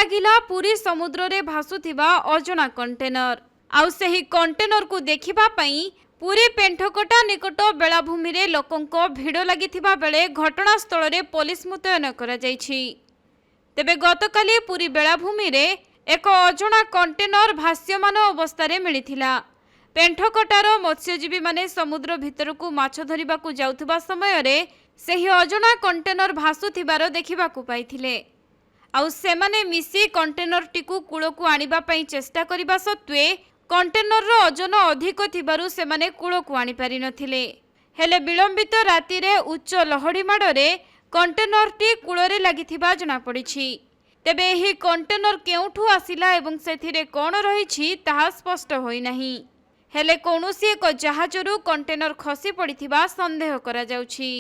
लागिला पुरी समुद्र रे भासुथिबा अजଣା कंटेनर आउ सेही कंटेनर को देखिबा पई पुरी पेंठकोटा निकट बेलाभूमि रे लोकंको भिड़ लागिथिबा बेले घटनास्थल रे पुलिस मुतयन करा जायछि। तेबे गतकाली पुरी बेलाभूमि रे एक अजଣା कंटेनर भास्यमान अवस्था रे मिलिथिला। पेंठकोटार मत्स्यजीवी माने समुद्र भितर को माछ धरिबा को जाउथबा समय रे सेही अजଣା कंटेनर भासुथिबार देखिबाकू पाइथिले। आउ सेमाने मिसी कंटेनर टिकु कूल को आनिबा पई चेष्टा करिबा सत्वे कंटेनर रो ओजन अधिक थिबारु सेमाने कूल को आनि पारि नथिले। हेले विलंबित राति रे उच्च लहड़ी माडरे कंटेनर टी कूल रे लागिथिबा जणा पड़िछि। तेबे एही कंटेनर केउठु आसिला एवं सेथिरे कोन रहिछि ताहा स्पष्ट होई नाही। हेले कोनोसी एक जहाजरू कंटेनर खसी पड़िथिबा संदेह करा जाउछि।